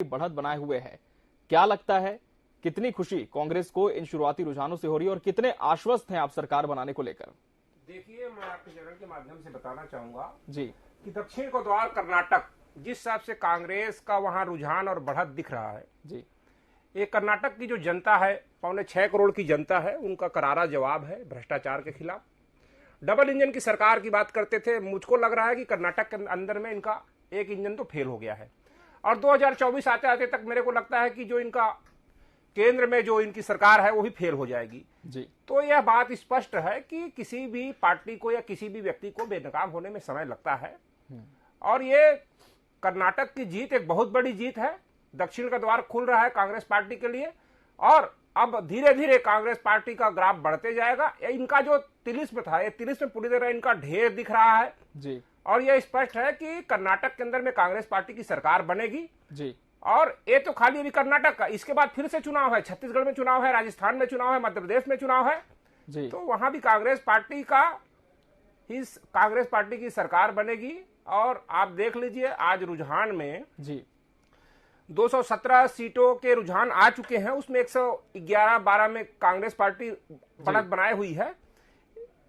बढ़त बनाए हुए है। क्या लगता है, कितनी खुशी कांग्रेस को इन शुरुआती रुझानों से हो रही है और कितने आश्वस्त हैं आप सरकार बनाने को लेकर? देखिए, मैं आपके चैनल के माध्यम से बताना चाहूंगा जी कि दक्षिण को द्वार कर्नाटक जिस हिसाब से कांग्रेस का वहां रुझान और बढ़त दिख रहा है, जी ये कर्नाटक की जो जनता है, 6.25 करोड़ की जनता है, उनका करारा जवाब है भ्रष्टाचार के खिलाफ। डबल इंजन की सरकार की बात करते थे, मुझको लग रहा है कि कर्नाटक के अंदर में इनका एक इंजन तो फेल हो गया है और 2024 आते आते तक मेरे को लगता है कि जो इनका केंद्र में जो इनकी सरकार है वो भी फेल हो जाएगी। जी तो यह बात स्पष्ट है कि किसी भी पार्टी को या किसी भी व्यक्ति को बेनकाब होने में समय लगता है और ये कर्नाटक की जीत एक बहुत बड़ी जीत है। दक्षिण का द्वार खुल रहा है कांग्रेस पार्टी के लिए और अब धीरे धीरे कांग्रेस पार्टी का ग्राफ बढ़ते जाएगा। इनका जो तिलिस्म था, ये तिलिस्म पूरी तरह इनका ढेर दिख रहा है जी और यह स्पष्ट है कि कर्नाटक के अंदर में कांग्रेस पार्टी की सरकार बनेगी। जी और ये तो खाली अभी कर्नाटक का, इसके बाद फिर से चुनाव है, छत्तीसगढ़ में चुनाव है, राजस्थान में चुनाव है, मध्य प्रदेश में चुनाव है। जी तो वहां भी कांग्रेस पार्टी की सरकार बनेगी। और आप देख लीजिए, आज रुझान में जी 217 सीटों के रुझान आ चुके हैं, उसमें 111-12 में कांग्रेस पार्टी बढ़त बनाए हुई है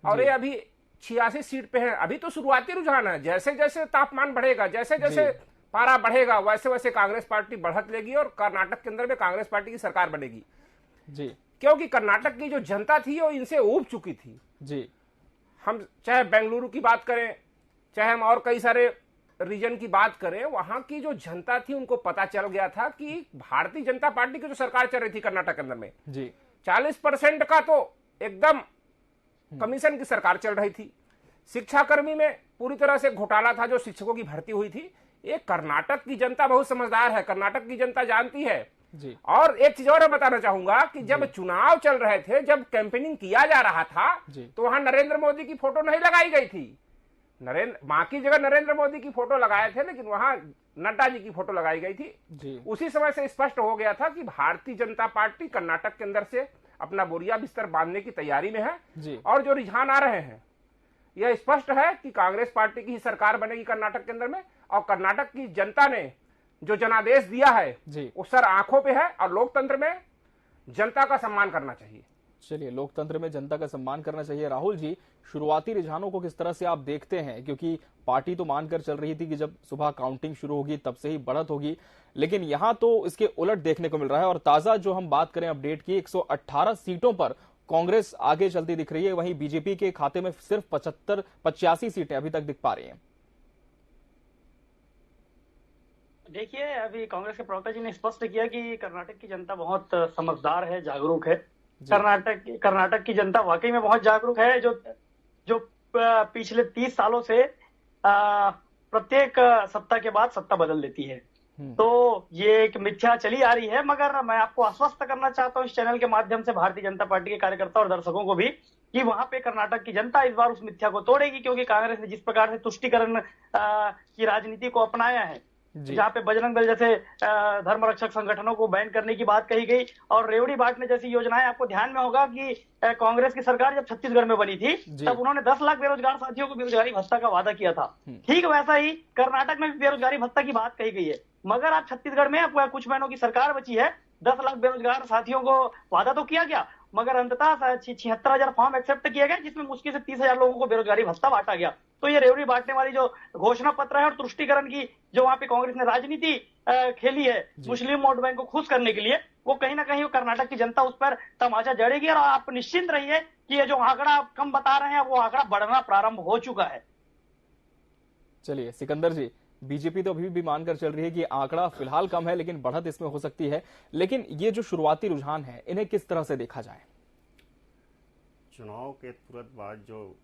और ये अभी 86 सीट पे है। अभी तो शुरुआती रुझान है, जैसे जैसे तापमान बढ़ेगा, जैसे जैसे पारा बढ़ेगा, वैसे वैसे कांग्रेस पार्टी बढ़त लेगी और कर्नाटक के अंदर में कांग्रेस पार्टी की सरकार बनेगी। जी क्योंकि कर्नाटक की जो जनता थी वो इनसे ऊब चुकी थी। जी हम चाहे बेंगलुरु की बात करें, चाहे हम और कई सारे रीजन की बात करें, वहां की जो जनता थी उनको पता चल गया था कि भारतीय जनता पार्टी की जो सरकार चल रही थी कर्नाटक के अंदर में, जी 40% का तो एकदम कमीशन की सरकार चल रही थी। शिक्षाकर्मी में पूरी तरह से घोटाला था, जो शिक्षकों की भर्ती हुई थी। ये कर्नाटक की जनता बहुत समझदार है, कर्नाटक की जनता जानती है। जी और एक चीज और मैं बताना चाहूंगा कि जब चुनाव चल रहे थे, जब कैंपेनिंग किया जा रहा था, तो वहां नरेंद्र मोदी की फोटो नहीं लगाई गई थी। मां की जगह नरेंद्र मोदी की फोटो लगाए थे, लेकिन वहां नड्डा जी की फोटो लगाई गई थी। उसी समय से स्पष्ट हो गया था कि भारतीय जनता पार्टी कर्नाटक के अंदर से अपना बोरिया बिस्तर बांधने की तैयारी में है। और जो रुझान आ रहे हैं, यह स्पष्ट है कि कांग्रेस पार्टी की ही सरकार बनेगी कर्नाटक के अंदर में। और कर्नाटक की जनता ने जो जनादेश दिया है वो सर आंखों पे है और लोकतंत्र में जनता का सम्मान करना चाहिए। चलिए, लोकतंत्र में जनता का सम्मान करना चाहिए। राहुल जी, शुरुआती रुझानों को किस तरह से आप देखते हैं? क्योंकि पार्टी तो मानकर चल रही थी कि जब सुबह काउंटिंग शुरू होगी तब से ही बढ़त होगी, लेकिन यहां तो इसके उलट देखने को मिल रहा है। और ताजा जो हम बात करें अपडेट की, 118 सीटों पर कांग्रेस आगे चलती दिख रही है, वहीं बीजेपी के खाते में सिर्फ 85 सीटें अभी तक दिख पा रही हैं। देखिए, अभी कांग्रेस के प्रवक्ता जी ने स्पष्ट किया कि कर्नाटक की जनता बहुत समझदार है, जागरूक है। कर्नाटक की जनता वाकई में बहुत जागरूक है, जो पिछले 30 सालों से प्रत्येक सत्ता के बाद सत्ता बदल देती है। तो ये एक मिथ्या चली आ रही है, मगर मैं आपको आश्वस्त करना चाहता हूँ इस चैनल के माध्यम से भारतीय जनता पार्टी के कार्यकर्ता और दर्शकों को भी, कि वहां पे कर्नाटक की जनता इस बार उस मिथ्या को तोड़ेगी। क्योंकि कांग्रेस ने जिस प्रकार से तुष्टीकरण की राजनीति को अपनाया है, जहाँ पे बजरंग दल जैसे धर्म रक्षक संगठनों को बैन करने की बात कही गई और रेवड़ी बांटने जैसी योजनाएं, आपको ध्यान में होगा कि कांग्रेस की सरकार जब छत्तीसगढ़ में बनी थी तब उन्होंने 10 लाख बेरोजगार साथियों को बेरोजगारी भत्ता का वादा किया था। ठीक वैसा ही कर्नाटक में भी बेरोजगारी भत्ता की बात कही गई है। मगर आप छत्तीसगढ़ में कुछ महीनों की सरकार बची है, 10 लाख बेरोजगार साथियों को वादा तो किया गया, मगर अंततः 76,000 फॉर्म एक्सेप्ट किए गए, जिसमें मुश्किल से 30,000 लोगों को बेरोजगारी भत्ता बांटा गया। तो ये रेवड़ी बांटने वाली जो घोषणा पत्र है और तुष्टीकरण की जो वहां पे कांग्रेस ने राजनीति खेली है मुस्लिम वोट बैंक को खुश करने के लिए, वो कहीं ना कहीं कर्नाटक की जनता उस पर तमाचा जड़ेगी। और आप निश्चिंत रहिए कि ये जो आंकड़ा आप कम बता रहे हैं, वो आंकड़ा बढ़ना प्रारंभ हो चुका है। चलिए सिकंदर जी, बीजेपी तो अभी भी मानकर चल रही है कि आंकड़ा फिलहाल कम है, लेकिन बढ़त इसमें हो सकती है। लेकिन ये जो शुरुआती रुझान है, इन्हें किस तरह से देखा जाए? चुनाव के तुरंत बाद जो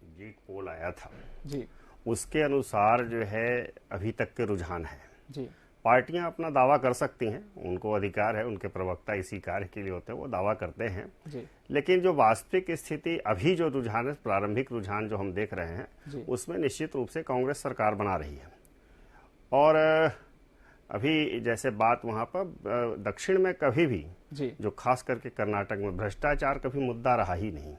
जीट पोल आया था जी, उसके अनुसार जो है अभी तक के रुझान है जी। पार्टियां अपना दावा कर सकती हैं, उनको अधिकार है, उनके प्रवक्ता इसी कार्य के लिए होते हैं, वो दावा करते हैं जी। लेकिन जो वास्तविक स्थिति अभी जो रुझान है, प्रारंभिक रुझान जो हम देख रहे हैं, उसमें निश्चित रूप से कांग्रेस सरकार बना रही है। और अभी जैसे बात वहां पर दक्षिण में कभी भी जो खास करके कर्नाटक में भ्रष्टाचार कभी मुद्दा रहा ही नहीं।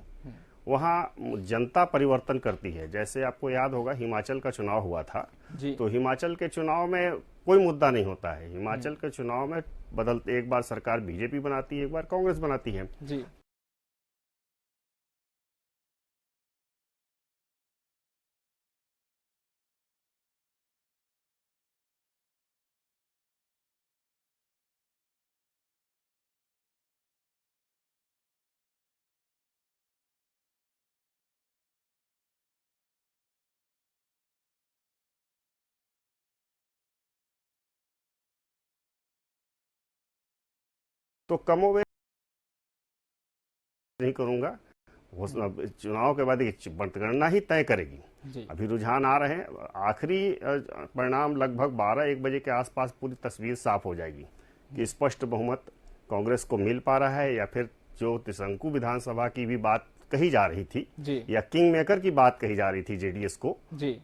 वहां जनता परिवर्तन करती है। जैसे आपको याद होगा हिमाचल का चुनाव हुआ था, तो हिमाचल के चुनाव में कोई मुद्दा नहीं होता है। हिमाचल के चुनाव में बदलते, एक बार सरकार बीजेपी बनाती है, एक बार कांग्रेस बनाती है जी। तो कमोबेश नहीं करूंगा, चुनाव के बाद मतगणना ही तय करेगी। अभी रुझान आ रहे हैं, आखिरी परिणाम लगभग 12-1 बजे के आसपास पूरी तस्वीर साफ हो जाएगी कि स्पष्ट बहुमत कांग्रेस को मिल पा रहा है, या फिर जो त्रिशंकु विधानसभा की भी बात कही जा रही थी या किंग मेकर की बात कही जा रही थी जेडीएस को,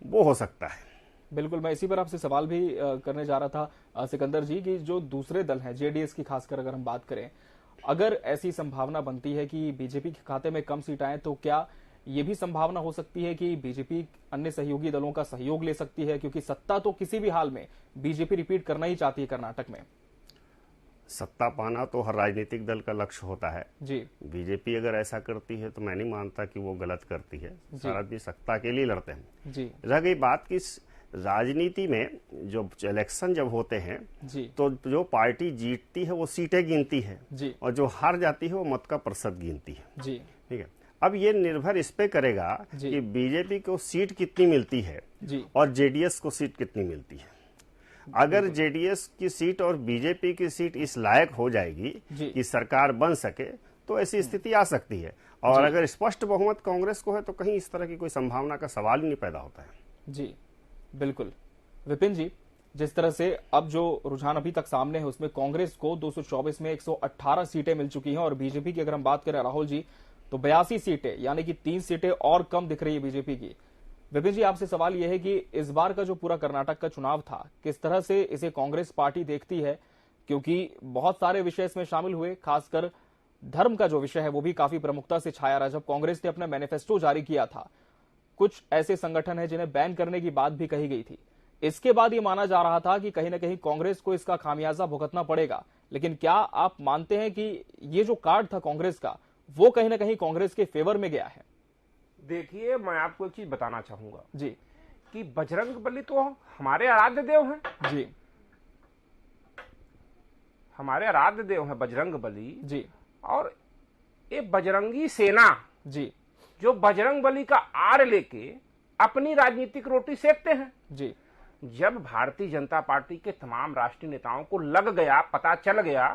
वो हो सकता है। बिल्कुल, मैं इसी पर आपसे सवाल भी करने जा रहा था सिकंदर जी, कि जो दूसरे दल हैं जेडीएस की खासकर अगर हम बात करें, अगर ऐसी संभावना बनती है कि बीजेपी के खाते में कम सीट आए, तो क्या ये भी संभावना हो सकती है कि बीजेपी अन्य सहयोगी दलों का सहयोग ले सकती है? क्योंकि सत्ता तो किसी भी हाल में बीजेपी रिपीट करना ही चाहती है कर्नाटक में। सत्ता पाना तो हर राजनीतिक दल का लक्ष्य होता है जी। बीजेपी अगर ऐसा करती है तो मैं नहीं मानता कि वो गलत करती है। सारा आदमी सत्ता के लिए लड़ते हैं जी। रह गई बात कि राजनीति में जो इलेक्शन जब होते हैं जी, तो जो पार्टी जीतती है वो सीटें गिनती है जी, और जो हार जाती है वो मत का प्रतिशत गिनती है जी। ठीक है। अब ये निर्भर इस पे करेगा कि बीजेपी को सीट कितनी मिलती है जी, और जेडीएस को सीट कितनी मिलती है। अगर जेडीएस की सीट और बीजेपी की सीट इस लायक हो जाएगी कि सरकार बन सके तो ऐसी स्थिति आ सकती है, और अगर स्पष्ट बहुमत कांग्रेस को है तो कहीं इस तरह की कोई संभावना का सवाल ही नहीं पैदा होता है। जी बिल्कुल। विपिन जी, जिस तरह से अब जो रुझान अभी तक सामने है उसमें कांग्रेस को 224 में 118 सीटें मिल चुकी हैं, और बीजेपी की अगर हम बात करें राहुल जी तो 82 सीटें, यानी कि 3 सीटें और कम दिख रही है बीजेपी की। विपिन जी, आपसे सवाल यह है कि इस बार का जो पूरा कर्नाटक का चुनाव था, किस तरह से इसे कांग्रेस पार्टी देखती है? क्योंकि बहुत सारे विषय इसमें शामिल हुए, खासकर धर्म का जो विषय है वो भी काफी प्रमुखता से छाया रहा। जब कांग्रेस ने अपना मैनिफेस्टो जारी किया था, कुछ ऐसे संगठन हैं जिन्हें बैन करने की बात भी कही गई थी। इसके बाद ये माना जा रहा था कि कहीं ना कहीं कांग्रेस को इसका खामियाजा भुगतना पड़ेगा, लेकिन क्या आप मानते हैं कि ये जो कार्ड था कांग्रेस का, वो कहीं ना कहीं कांग्रेस के फेवर में गया है? देखिए, मैं आपको एक चीज बताना चाहूंगा जी, कि बजरंगबली तो हमारे आराध्य देव हैं जी, हमारे आराध्य देव हैं बजरंगबली जी, और ये बजरंगी सेना जी, जो बजरंगबली का आड़ लेके अपनी राजनीतिक रोटी सेकते हैं। जी, जब भारतीय जनता पार्टी के तमाम राष्ट्रीय नेताओं को लग गया, पता चल गया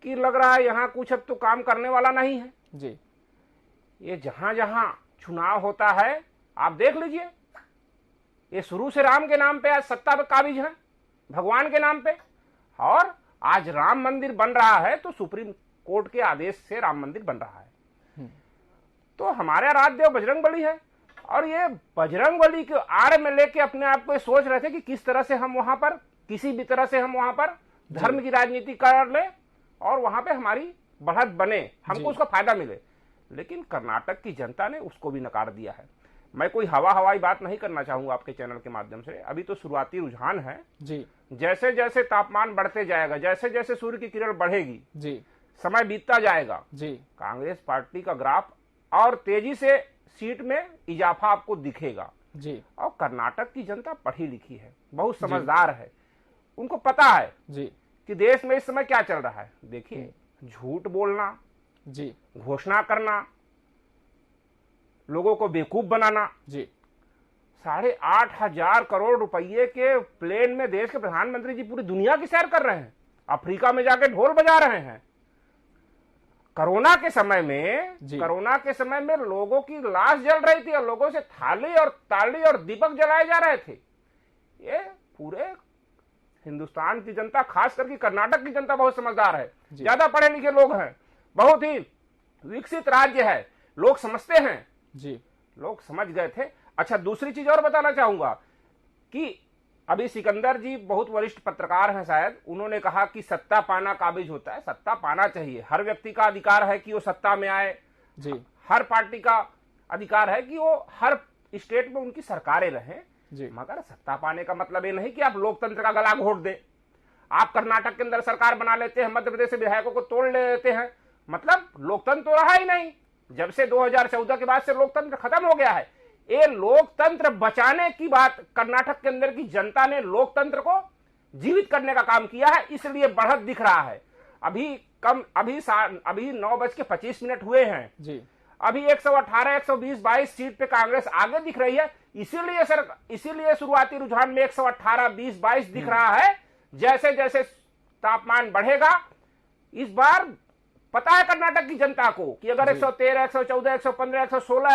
कि लग रहा है यहां कुछ अब तो काम करने वाला नहीं है, जी, ये जहां जहां चुनाव होता है आप देख लीजिए, ये शुरू से राम के नाम पे आज सत्ता पे काबिज है, भगवान के नाम पे, और आज राम मंदिर बन रहा है तो सुप्रीम कोर्ट के आदेश से राम मंदिर बन रहा है। तो हमारे आराध्य बजरंगबली है, और ये बजरंगबली के आड़ में लेके अपने आप को सोच रहे थे कि किस तरह से हम वहां पर, किसी भी तरह से हम वहां पर धर्म की राजनीति कर ले और वहां पे हमारी बढ़त बने, हमको उसका फायदा मिले। लेकिन कर्नाटक की जनता ने उसको भी नकार दिया है। मैं कोई हवाई बात नहीं करना चाहूंगा आपके चैनल के माध्यम से, अभी तो शुरुआती रुझान है जी। जैसे जैसे तापमान बढ़ते जाएगा, जैसे जैसे सूर्य की किरण बढ़ेगी जी, समय बीतता जाएगा जी, कांग्रेस पार्टी का ग्राफ और तेजी से सीट में इजाफा आपको दिखेगा जी। और कर्नाटक की जनता पढ़ी लिखी है, बहुत समझदार है, उनको पता है जी कि देश में इस समय क्या चल रहा है। देखिए, झूठ बोलना जी, घोषणा करना, लोगों को बेवकूफ बनाना, जी, 8,500 करोड़ रुपए के प्लेन में देश के प्रधानमंत्री जी पूरी दुनिया की सैर कर रहे हैं, अफ्रीका में जाके ढोल बजा रहे हैं। कोरोना के समय में लोगों की लाश जल रही थी और लोगों से थाली और ताली और दीपक जलाए जा रहे थे। ये पूरे हिंदुस्तान की जनता, खास करके कर्नाटक की जनता बहुत समझदार है, ज्यादा पढ़े लिखे लोग हैं, बहुत ही विकसित राज्य है, लोग समझते हैं जी, लोग समझ गए थे। अच्छा, दूसरी चीज और बताना चाहूंगा कि अभी सिकंदर जी बहुत वरिष्ठ पत्रकार हैं शायद, उन्होंने कहा कि सत्ता पाना काबिज होता है। सत्ता पाना चाहिए, हर व्यक्ति का अधिकार है कि वो सत्ता में आए जी, हर पार्टी का अधिकार है कि वो हर स्टेट में उनकी सरकारें रहें, मगर सत्ता पाने का मतलब ये नहीं कि आप लोकतंत्र का गला घोट दे। आप कर्नाटक के अंदर सरकार बना लेते हैं, मध्य प्रदेश से विधायकों को तोड़ लेते हैं, मतलब लोकतंत्र तो रहा ही नहीं। जब से 2014 के बाद से लोकतंत्र खत्म हो गया है। ये लोकतंत्र बचाने की बात कर्नाटक के अंदर की जनता ने लोकतंत्र को जीवित करने का काम किया है, इसलिए बढ़त दिख रहा है। अभी 9:25 हुए हैं जी। अभी 118, 120, 22 सीट पे कांग्रेस आगे दिख रही है। इसीलिए शुरुआती रुझान में 118, 20, 22 दिख रहा है। जैसे जैसे तापमान बढ़ेगा, इस बार पता है कर्नाटक की जनता को कि अगर 113, 114, 115, 116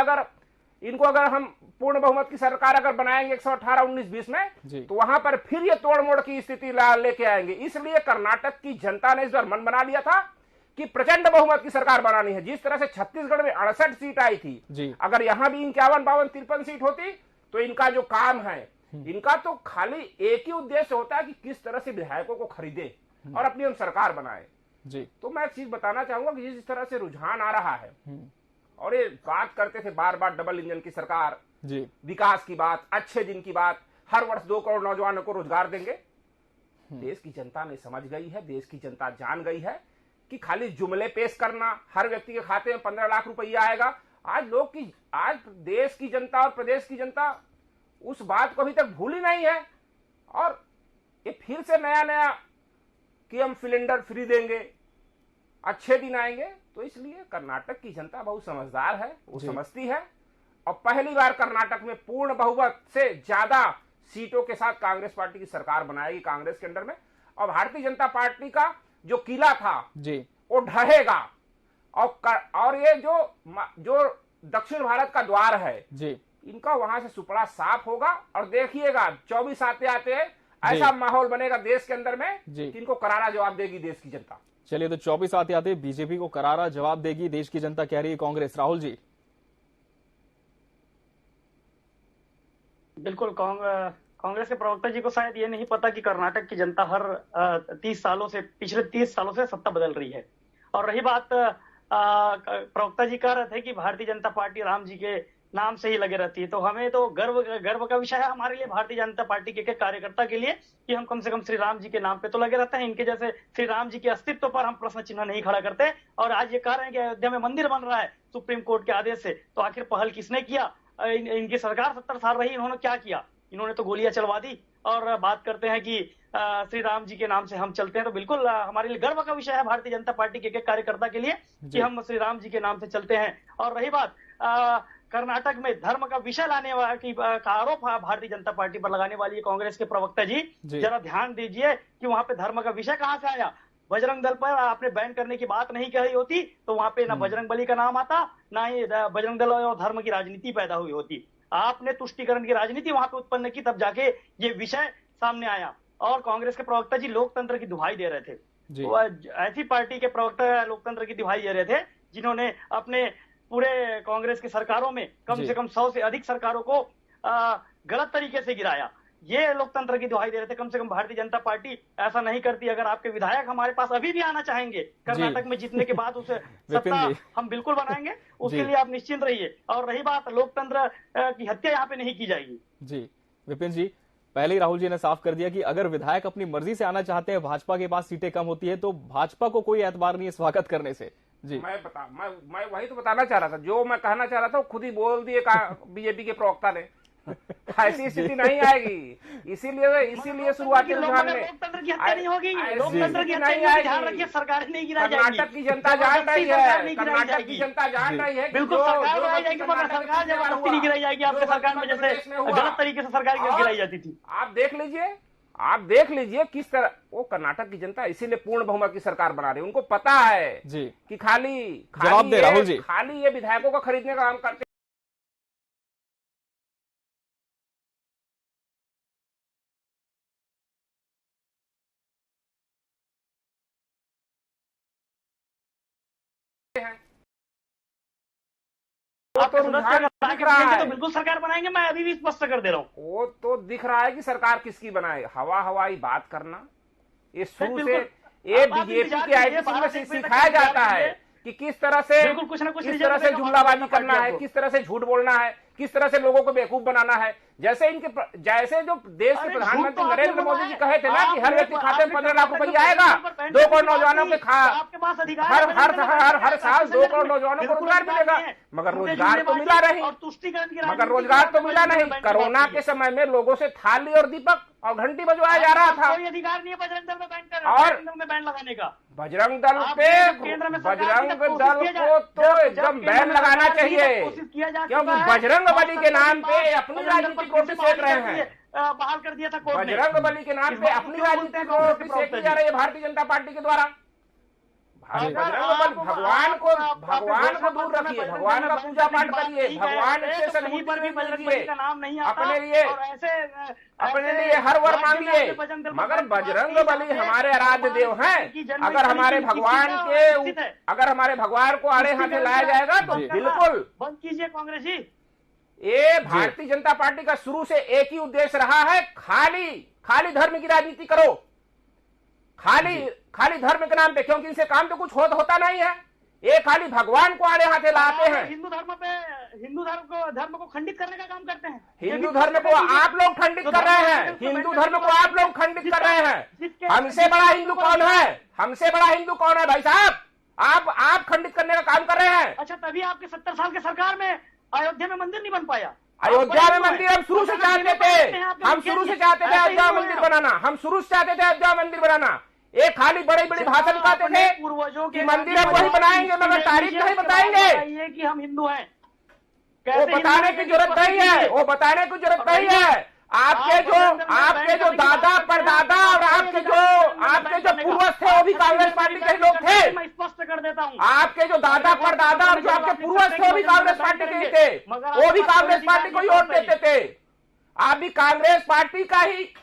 अगर हम पूर्ण बहुमत की सरकार अगर बनाएंगे 118, 19, 20 में, तो वहां पर फिर ये तोड़ मोड़ की स्थिति लेके आएंगे। इसलिए कर्नाटक की जनता ने इस बार मन बना लिया था कि प्रचंड बहुमत की सरकार बनानी है। जिस तरह से छत्तीसगढ़ में 68 सीट आई थी, अगर यहां भी 51, 52, 53 सीट होती तो इनका जो काम है, इनका तो खाली एक ही उद्देश्य होता है कि किस तरह से विधायकों को खरीदे और अपनी हम सरकार बनाए जी। तो मैं एक चीज बताना चाहूंगा कि जिस तरह से रुझान आ रहा है, और ये बात करते थे बार बार डबल इंजन की सरकार जी, विकास की बात, अच्छे दिन की बात, हर वर्ष 2 करोड़ नौजवानों को रोजगार देंगे। देश की जनता ने समझ गई है, देश की जनता जान गई है कि खाली जुमले पेश करना, हर व्यक्ति के खाते में 15 लाख रुपया आएगा। आज देश की जनता और प्रदेश की जनता उस बात को अभी तक भूली नहीं है। और ये फिर से नया कि हम सिलेंडर फ्री देंगे, अच्छे दिन आएंगे। तो इसलिए कर्नाटक की जनता बहुत समझदार है, वो समझती है। और पहली बार कर्नाटक में पूर्ण बहुमत से ज्यादा सीटों के साथ कांग्रेस पार्टी की सरकार बनाएगी कांग्रेस के अंडर में। और भारतीय जनता पार्टी का जो किला था जी, वो ढहेगा। और ये जो दक्षिण भारत का द्वार है जी, इनका वहां से सुपड़ा साफ होगा। और देखिएगा 24 आते ऐसा माहौल बनेगा देश के अंदर में कि इनको करारा जवाब देगी देश की जनता। चलिए, तो 24 आते बीजेपी को करारा जवाब देगी देश की जनता, कह रही है कांग्रेस। राहुल जी। बिल्कुल, कांग्रेस के प्रवक्ता जी को शायद ये नहीं पता कि कर्नाटक की जनता पिछले 30 सालों से सत्ता बदल रही है। और रही बात, प्रवक्ता जी कह रहे थे कि भारतीय जनता पार्टी राम जी के नाम से ही लगे रहती है, तो हमें तो गर्व का विषय है हमारे लिए, भारतीय जनता पार्टी के कार्यकर्ता के लिए, कि हम कम से कम श्री राम जी के नाम पे तो लगे रहते हैं। इनके जैसे श्री राम जी के अस्तित्व पर हम प्रश्न चिन्ह नहीं खड़ा करते। और आज ये कह रहे हैं कि अयोध्या में मंदिर बन रहा है सुप्रीम कोर्ट के आदेश से, तो आखिर पहल किसने किया? इनकी सरकार 70 साल रही, इन्होंने क्या किया? इन्होंने तो गोलियां चलवा दी। और बात करते हैं कि श्री राम जी के नाम से हम चलते हैं, तो बिल्कुल हमारे लिए गर्व का विषय है भारतीय जनता पार्टी के कार्यकर्ता के लिए कि हम श्री राम जी के नाम से चलते हैं। और रही बात कर्नाटक में धर्म का विषय लाने की का आरोप भारतीय जनता पार्टी पर लगाने वाली कांग्रेस के प्रवक्ता जी, जरा ध्यान दीजिए कि वहां पे धर्म का विषय कहां से आया। बजरंग दल पर आपने बैन करने की बात नहीं कही होती तो वहां पे ना बजरंग बली का नाम आता, ना ही बजरंग दल और धर्म की राजनीति पैदा हुई होती। आपने तुष्टीकरण की राजनीति वहां पे उत्पन्न की, तब जाके ये विषय सामने आया। और कांग्रेस के प्रवक्ता जी लोकतंत्र की दुहाई दे रहे थे। ऐसी पार्टी के प्रवक्ता लोकतंत्र की दुहाई दे रहे थे जिन्होंने अपने पूरे कांग्रेस की सरकारों में कम से कम 100 से अधिक सरकारों को गलत तरीके से गिराया। ये लोकतंत्र की दुहाई दे रहे थे। कम से कम भारतीय जनता पार्टी ऐसा नहीं करती। अगर आपके विधायक हमारे पास अभी भी आना चाहेंगे कर्नाटक में जीतने के बाद, उसे सत्ता हम बिल्कुल बनाएंगे, उसके लिए आप निश्चिंत रहिए। और रही बात, लोकतंत्र की हत्या यहाँ पे नहीं की जाएगी। जी विपिन जी, पहले ही राहुल जी ने साफ कर दिया कि अगर विधायक अपनी मर्जी से आना चाहते हैं, भाजपा के पास सीटें कम होती है, तो भाजपा को कोई एतबार नहीं है स्वागत करने से। जी मैं वही तो बताना चाह रहा था, जो मैं कहना चाह रहा था खुद ही बोल दिए बीजेपी के प्रवक्ता ने। ऐसी स्थिति नहीं आएगी। इसीलिए शुरुआती रुझान में लोकतंत्र की हत्या नहीं होगी, लोकतंत्र की नहीं आएगी। सरकार नहीं गिराई जाएगी। कर्नाटक की जनता जान रही है, कर्नाटक की जनता जान रही है। बिल्कुल सरकार गिराई जाएगी, सरकार जबरदस्ती नहीं गिराई जाएगी। आपके सरकार में जैसे गलत तरीके से सरकार गिराई जाती थी। आप देख लीजिए किस तरह वो कर्नाटक की जनता इसीलिए पूर्ण बहुमत की सरकार बना रही है। उनको पता है जी कि खाली ये विधायकों को खरीदने का काम करते हैं। तो बिल्कुल सरकार बनाएंगे, मैं अभी भी स्पष्ट कर दे रहा हूँ। वो तो दिख रहा है कि सरकार किसकी बनाए। हवाई बात करना ये शुरू से ये बीजेपी के आईटी में सिखाया जाता है कि किस तरह से जुमलाबाजी करना है, किस तरह से झूठ बोलना है, किस तरह से लोगों को बेवकूफ बनाना है। जैसे जो देश के प्रधानमंत्री नरेंद्र मोदी जी कहे थे ना कि हर व्यक्ति खाते में 15 लाख रुपया आएगा, 2 करोड़ नौजवानों के हर साल 2 करोड़ नौजवानों को रोजगार मिलेगा, मगर रोजगार तो मिला नहीं। कोरोना के समय में लोगों से थाली और दीपक और घंटी बजवाया जा रहा था। कोई अधिकार नहीं है बजरंग दल में बैन लगाने का। बजरंग दल को तो एकदम बैन लगाना चाहिए, क्योंकि बजरंग बली के नाम पे अपनी राजनीतिक रोटी सेक रहे हैं। बहाल कर दिया था कोर्ट ने। बजरंग बली के नाम पे अपनी राजनीतिक रोटी सेकी जा रही है भारतीय जनता पार्टी के द्वारा। भगवान को दूर रखिए, भगवान का पूजा पाठ करिए, भगवान से सदबुद्धि लीजिए, अपने लिए हर वर मांगिए, मगर बजरंग बली हमारे आराध्य देव हैं। अगर हमारे भगवान को आड़े हाथे लाया जाएगा तो बिल्कुल बंद कीजिए कांग्रेस जी। ये भारतीय जनता पार्टी का शुरू से एक ही उद्देश्य रहा है, खाली धर्म की राजनीति करो, खाली धर्म के नाम पे, क्योंकि इनसे काम तो कुछ होता नहीं है। ये खाली भगवान को आड़े हाथे लाते हैं। हिंदू धर्म को खंडित करने का काम करते हैं। हिंदू धर्म को आप लोग खंडित कर रहे हैं, हिंदू धर्म को आप लोग खंडित कर रहे हैं। हमसे बड़ा हिंदू कौन है भाई साहब? आप खंडित करने का काम कर रहे हैं। अच्छा, तभी आपके 70 साल के सरकार में अयोध्या में मंदिर नहीं बन पाया। अयोध्या में मंदिर हम शुरू से चाहते थे अयोध्या मंदिर बनाना। एक खाली बड़े भाषण कहते थे पूर्वजों कि मंदिर हम वही बनाएंगे, मगर तारीख नहीं बताएंगे कि हम हिंदू हैं। वो बताने की जरूरत नहीं है। आपके जो दादा परदादा और आपके जो पूर्वज थे वो भी कांग्रेस पार्टी के लोग थे। मैं स्पष्ट कर देता हूँ, आपके जो दादा परदादा और जो आपके पूर्वज थे वो भी कांग्रेस पार्टी के ही थे, वो भी कांग्रेस पार्टी को ही वोट देते थे। आप भी कांग्रेस पार्टी का ही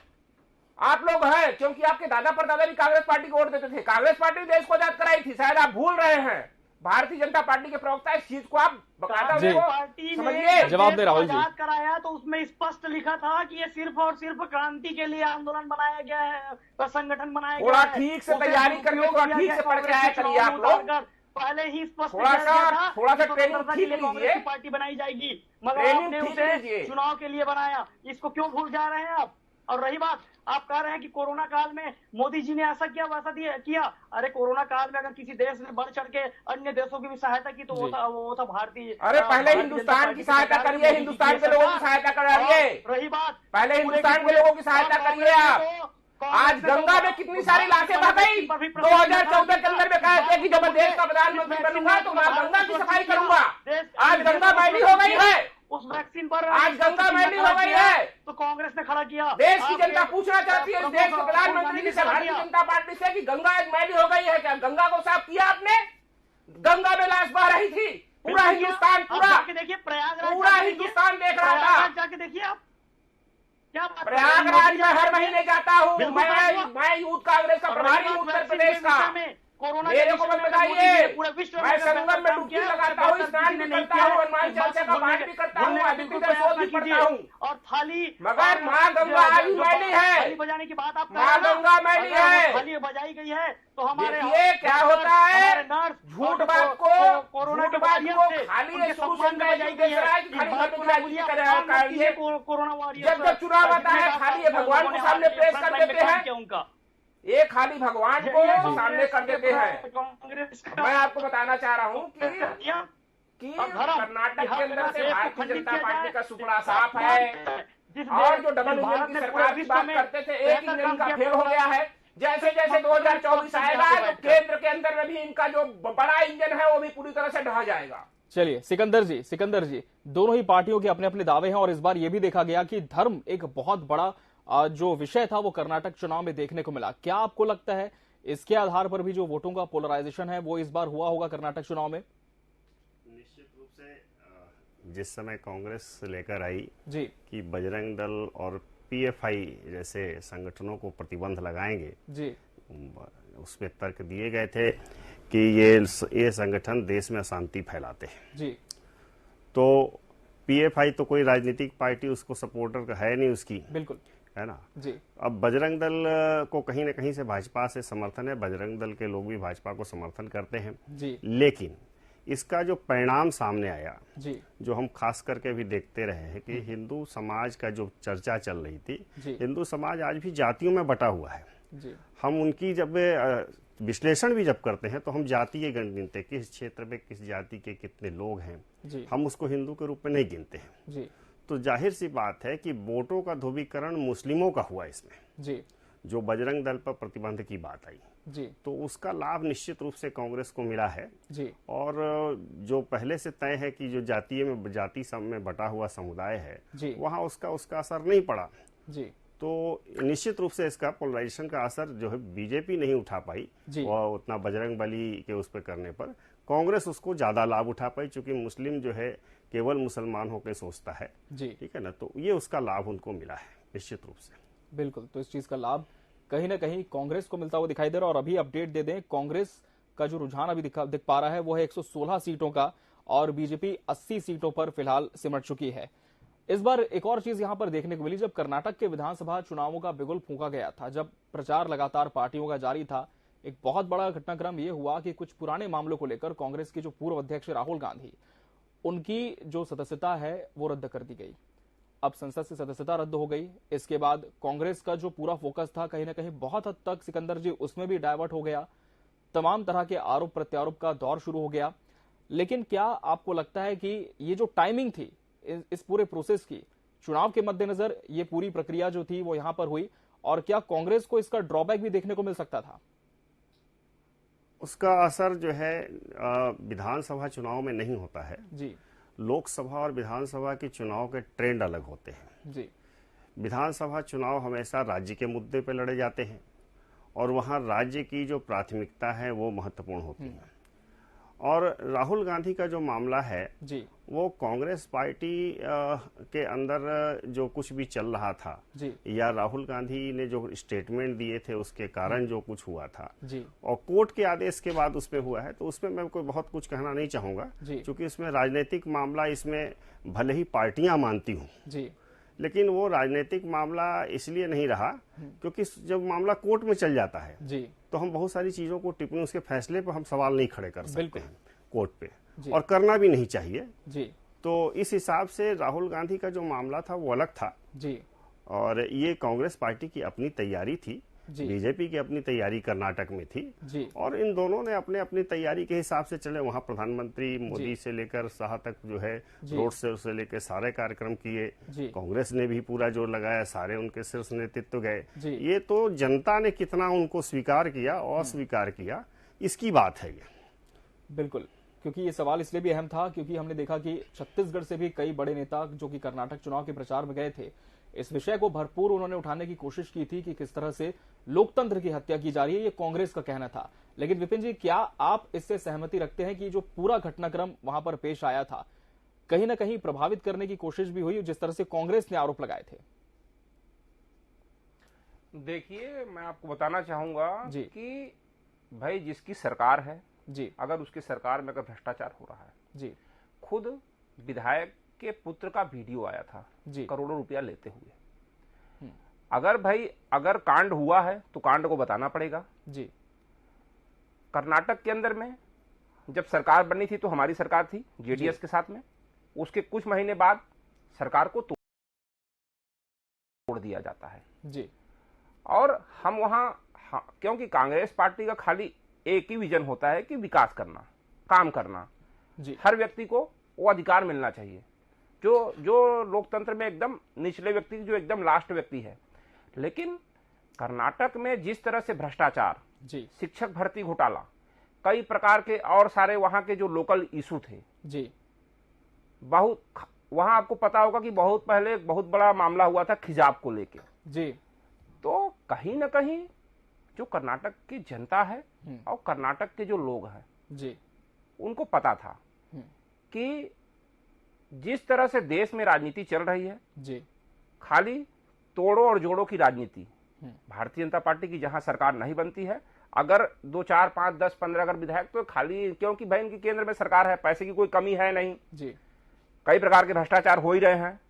आप लोग हैं, क्योंकि आपके दादा परदादा भी कांग्रेस पार्टी को वोट देते थे। कांग्रेस पार्टी ने देश को आजाद कराई थी, शायद आप भूल रहे हैं। भारतीय जनता पार्टी के प्रवक्ता इस चीज को आप बकायदा समझिए, जवाब दे राहुल जी। कराया तो उसमें स्पष्ट लिखा था कि ये सिर्फ और सिर्फ क्रांति के लिए आंदोलन बनाया गया है, संगठन बनाया गया है। थोड़ा ठीक से तैयारी करने को ठीक से पढ़ के आया करिए आप लोग। पहले ही स्पष्ट थोड़ा सा ट्रेनिंग ठीक लीजिए। पार्टी बनाई जाएगी, मगर आपने उसे चुनाव के लिए बनाया। इसको क्यों भूल जा रहे हैं आप? और रही बात, आप कह रहे हैं कि कोरोना काल में मोदी जी ने ऐसा किया वैसा किया। अरे कोरोना काल में अगर किसी देश ने बढ़ चढ़ के अन्य देशों की भी सहायता की तो वो था भारतीय। अरे पहले हिंदुस्तान की सहायता करिए, हिंदुस्तान के लोगों की सहायता करिए। रही बात, पहले हिंदुस्तान के लोगों की सहायता करिए आप। आज गंगा में कितनी सारी लाशें बह गई। 2014 के अंदर में कहा था कि जब मैं देश का प्रधानमंत्री बनूंगा तो मैं गंगा की सफाई करूंगा। आज गंगा मैली हो गई है, उस वैक्सीन पर आज गंगा मैली हो गई है, तो कांग्रेस ने खड़ा किया। देश की जनता पूछना चाहती है देश के प्रधानमंत्री से, भारतीय जनता पार्टी से, कि गंगा आज मैली हो गई है क्या? गंगा को साफ किया आपने? गंगा में लाश बह रही थी, पूरा हिंदुस्तान देखिए, पूरा हिंदुस्तान देख रहा था। जाके देखिए आप, क्या प्रयागराज में हर महीने जाता हूँ मैं यूथ कांग्रेस का प्रभारी हूँ उत्तर प्रदेश का। कोरोना मेरे को मत बताइए, मैं संगम में डुबकी लगाता हूँ, स्नान भी करता हूँ, हनुमान चालीसा का पाठ भी करता हूँ, अद्वितीय दर्शन भी पढ़ता हूँ, और थाली, मगर माँ गंगा आज मैली है। थाली बजाने की बात आप माँ गंगा मैली है, थाली बजाई गई है तो हमारे ये क्या होता है? झूठ बात को कोरोना के खाली कोरोना वॉरियर, जब चुनाव आता है खाली भगवान को सामने पेश कर देते हैं। उनका ये खाली भगवान को सामने कर देते हैं। मैं आपको बताना चाह रहा हूँ कि कर्नाटक के अंदर से भारतीय जनता पार्टी का सुपड़ा साफ है, और जो डबल इंजन की सरकार की बात करते थे, एक इंजन का फेल हो गया है। जैसे जैसे 2024 आएगा तो केंद्र के अंदर में भी इनका जो बड़ा इंजन है वो भी पूरी तरह से ढह जाएगा। चलिए सिकंदर जी, दोनों ही पार्टियों के अपने अपने दावे हैं, और इस बार यह भी देखा गया कि धर्म एक बहुत बड़ा जो विषय था वो कर्नाटक चुनाव में देखने को मिला। क्या आपको लगता है इसके आधार पर भी जो वोटों का पोलराइजेशन है वो इस बार हुआ होगा कर्नाटक चुनाव में? निश्चित रूप से जिस समय कांग्रेस लेकर आई जी कि बजरंग दल और पीएफआई जैसे संगठनों को प्रतिबंध लगाएंगे जी, उसमें तर्क दिए गए थे कि ये संगठन देश में अशांति फैलाते हैं जी। तो पीएफआई तो कोई राजनीतिक पार्टी उसको सपोर्टर है नहीं उसकी, बिल्कुल है ना जी। अब बजरंग दल को कहीं न कहीं से भाजपा से समर्थन है, बजरंग दल के लोग भी भाजपा को समर्थन करते हैं जी। लेकिन इसका जो परिणाम सामने आया जी, जो हम खास करके भी देखते रहे हैं कि हिंदू समाज का जो चर्चा चल रही थी, हिंदू समाज आज भी जातियों में बटा हुआ है जी, हम उनकी जब विश्लेषण भी जब करते हैं तो हम जातीय गण गिनते हैं, किस क्षेत्र में किस जाति के कितने लोग हैं, हम उसको हिंदू के रूप में नहीं गिनते हैं जी, तो जाहिर सी बात है कि वोटों का ध्रुवीकरण मुस्लिमों का हुआ इसमें जी, जो बजरंग दल पर प्रतिबंध की बात आई जी, तो उसका लाभ निश्चित रूप से कांग्रेस को मिला है जी, और जो पहले से तय है कि जो जाति में बटा हुआ समुदाय है जी, वहां उसका असर नहीं पड़ा जी, तो निश्चित रूप से इसका पोलराइजेशन का असर जो है बीजेपी नहीं उठा पाई और उतना बजरंग बली के उस पर करने पर कांग्रेस उसको ज्यादा लाभ उठा पाई क्योंकि मुस्लिम जो है केवल मुसलमान होकर सोचता है, ठीक है ना, तो ये उसका लाभ उनको मिला है निश्चित रूप से। बिल्कुल, तो इस चीज का लाभ कहीं ना कहीं कांग्रेस को मिलता हुआ दिखाई दे रहा है। और अभी अपडेट दे दें, कांग्रेस का जो रुझान अभी दिख पा रहा है वो है 116 सीटों का और बीजेपी 80 सीटों पर फिलहाल सिमट चुकी है। इस बार एक और चीज यहां पर देखने को मिली, जब कर्नाटक के विधानसभा चुनावों का बिगुल फूंका गया था, जब प्रचार लगातार पार्टियों का जारी था, एक बहुत बड़ा घटनाक्रम यह हुआ कि कुछ पुराने मामलों को लेकर कांग्रेस के जो पूर्व अध्यक्ष राहुल गांधी, उनकी जो सदस्यता है वो रद्द कर दी गई। अब संसद से सदस्यता रद्द हो गई। इसके बाद कांग्रेस का जो पूरा फोकस था कहीं ना कहीं बहुत हद तक सिकंदर जी उसमें भी डाइवर्ट हो गया। तमाम तरह के आरोप प्रत्यारोप का दौर शुरू हो गया। लेकिन क्या आपको लगता है कि ये जो टाइमिंग थी इस पूरे प्रोसेस की, चुनाव के मद्देनजर ये पूरी प्रक्रिया जो थी वो यहां पर हुई, और क्या कांग्रेस को इसका ड्रॉबैक भी देखने को मिल सकता था? उसका असर जो है विधानसभा चुनाव में नहीं होता है जी। लोकसभा और विधानसभा के चुनाव के ट्रेंड अलग होते हैं जी। विधानसभा चुनाव हमेशा राज्य के मुद्दे पर लड़े जाते हैं और वहां राज्य की जो प्राथमिकता है वो महत्वपूर्ण होती है। और राहुल गांधी का जो मामला है जी, वो कांग्रेस पार्टी के अंदर जो कुछ भी चल रहा था जी, या राहुल गांधी ने जो स्टेटमेंट दिए थे उसके कारण जो कुछ हुआ था जी, और कोर्ट के आदेश के बाद उसमें हुआ है, तो उसमें मैं कोई बहुत कुछ कहना नहीं चाहूंगा क्योंकि इसमें राजनीतिक मामला, इसमें भले ही पार्टियां मानती हूँ जी, लेकिन वो राजनीतिक मामला इसलिए नहीं रहा क्योंकि जब मामला कोर्ट में चल जाता है जी, तो हम बहुत सारी चीजों को टिप्पणी, उसके फैसले पर हम सवाल नहीं खड़े कर सकते हैं कोर्ट पे, और करना भी नहीं चाहिए जी। तो इस हिसाब से राहुल गांधी का जो मामला था वो अलग था जी। और ये कांग्रेस पार्टी की अपनी तैयारी थी, बीजेपी की अपनी तैयारी कर्नाटक में थी जी। और इन दोनों ने अपने अपनी तैयारी के हिसाब से चले। वहां प्रधानमंत्री मोदी से लेकर शाह तक जो है रोड से लेकर सारे कार्यक्रम किए, कांग्रेस ने भी पूरा जोर लगाया, सारे उनके शीर्ष नेतृत्व गए। ये तो जनता ने कितना उनको स्वीकार किया और अस्वीकार किया इसकी बात है ये। बिल्कुल, क्योंकि ये सवाल इसलिए भी अहम था क्योंकि हमने देखा कि छत्तीसगढ़ से भी कई बड़े नेता जो कि कर्नाटक चुनाव के प्रचार में गए थे, इस विषय को भरपूर उन्होंने उठाने की कोशिश की थी कि किस तरह से लोकतंत्र की हत्या की जा रही है, ये कांग्रेस का कहना था। लेकिन विपिन जी, क्या आप इससे सहमति रखते हैं कि जो पूरा घटनाक्रम वहां पर पेश आया था कहीं ना कहीं प्रभावित करने की कोशिश भी हुई जिस तरह से कांग्रेस ने आरोप लगाए थे? देखिए, मैं आपको बताना चाहूंगा कि भाई जिसकी सरकार है जी, अगर उसकी सरकार में अगर भ्रष्टाचार हो रहा है जी, खुद विधायक के पुत्र का वीडियो आया था जी, करोड़ों रुपया लेते हुए। अगर कांड हुआ है तो कांड को बताना पड़ेगा जी। कर्नाटक के अंदर में जब सरकार बनी थी तो हमारी सरकार थी जेडीएस के साथ में, उसके कुछ महीने बाद सरकार को तोड़ दिया जाता है जी। और हम वहां क्योंकि कांग्रेस पार्टी का खाली एक ही विजन होता है कि विकास करना, काम करना जी। हर व्यक्ति को वो अधिकार मिलना चाहिए जो लोकतंत्र में एकदम निचले व्यक्ति, जो एकदम लास्ट व्यक्ति है। लेकिन कर्नाटक में जिस तरह से भ्रष्टाचार, शिक्षक भर्ती घोटाला, कई प्रकार के और सारे वहां के जो लोकल इशू थे जी, बहुत वहां आपको पता होगा कि बहुत पहले बहुत बड़ा मामला हुआ था खिजाब को लेके जी। तो कहीं ना कहीं जो कर्नाटक की जनता है और कर्नाटक के जो लोग हैं जी, उनको पता था कि जिस तरह से देश में राजनीति चल रही है जी, खाली तोड़ो और जोड़ो की राजनीति, भारतीय जनता पार्टी की जहां सरकार नहीं बनती है, अगर 2, 4, 5, 10, 15 अगर विधायक तो खाली, क्योंकि भाई इनकी केंद्र में सरकार है, पैसे की कोई कमी है नहीं जी, कई प्रकार के भ्रष्टाचार हो ही रहे हैं।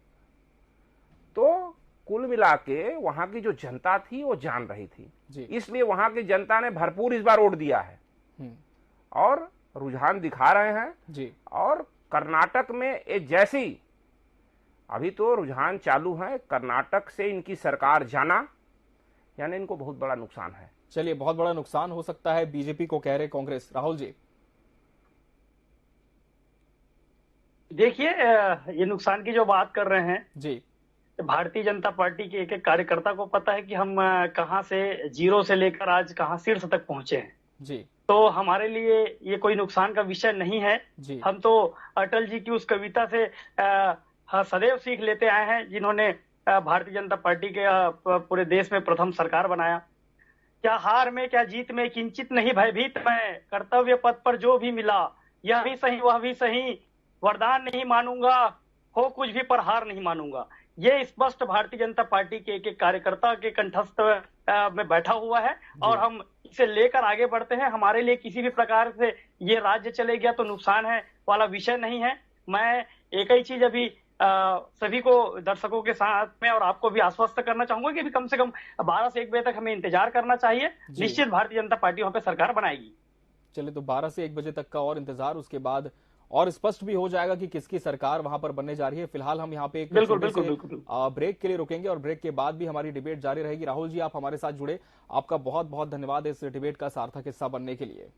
तो कुल मिला के वहां की जो जनता थी वो जान रही थी, इसलिए वहां की जनता ने भरपूर इस बार वोट दिया है और रुझान दिखा रहे हैं जी। और कर्नाटक में एक जैसी अभी तो रुझान चालू है, कर्नाटक से इनकी सरकार जाना यानी इनको बहुत बड़ा नुकसान है। चलिए, बहुत बड़ा नुकसान हो सकता है बीजेपी को, कह रहे कांग्रेस। राहुल जी, देखिए ये नुकसान की जो बात कर रहे हैं जी, भारतीय जनता पार्टी के एक एक कार्यकर्ता को पता है कि हम कहां से जीरो से लेकर आज कहां शीर्ष तक पहुंचे हैं जी। तो हमारे लिए ये कोई नुकसान का विषय नहीं है जी। हम तो अटल जी की उस कविता से सदैव सीख लेते आए हैं जिन्होंने भारतीय जनता पार्टी के पूरे देश में प्रथम सरकार बनाया। क्या हार में क्या जीत में किंचित नहीं भयभीत मैं, कर्तव्य पथ पर जो भी मिला यह भी सही वह भी सही, वरदान नहीं मानूंगा हो कुछ भी पर हार नहीं मानूंगा। ये स्पष्ट भारतीय जनता पार्टी के एक एक कार्यकर्ता के कंठस्थ में बैठा हुआ है और हम इसे लेकर आगे बढ़ते हैं। हमारे लिए किसी भी प्रकार से ये राज्य चले गया तो नुकसान है वाला विषय नहीं है। मैं एक ही चीज अभी सभी को दर्शकों के साथ में और आपको भी आश्वस्त करना चाहूंगा कि अभी कम से कम 12 से 1 बजे तक हमें इंतजार करना चाहिए। निश्चित भारतीय जनता पार्टी वहां पे सरकार बनाएगी। चलिए, तो 12 से 1 बजे तक का और इंतजार, उसके बाद और स्पष्ट भी हो जाएगा कि किसकी सरकार वहां पर बनने जा रही है। फिलहाल हम यहाँ पे एक ब्रेक के लिए रुकेंगे और ब्रेक के बाद भी हमारी डिबेट जारी रहेगी। राहुल जी, आप हमारे साथ जुड़े, आपका बहुत बहुत धन्यवाद इस डिबेट का सार्थक हिस्सा बनने के लिए।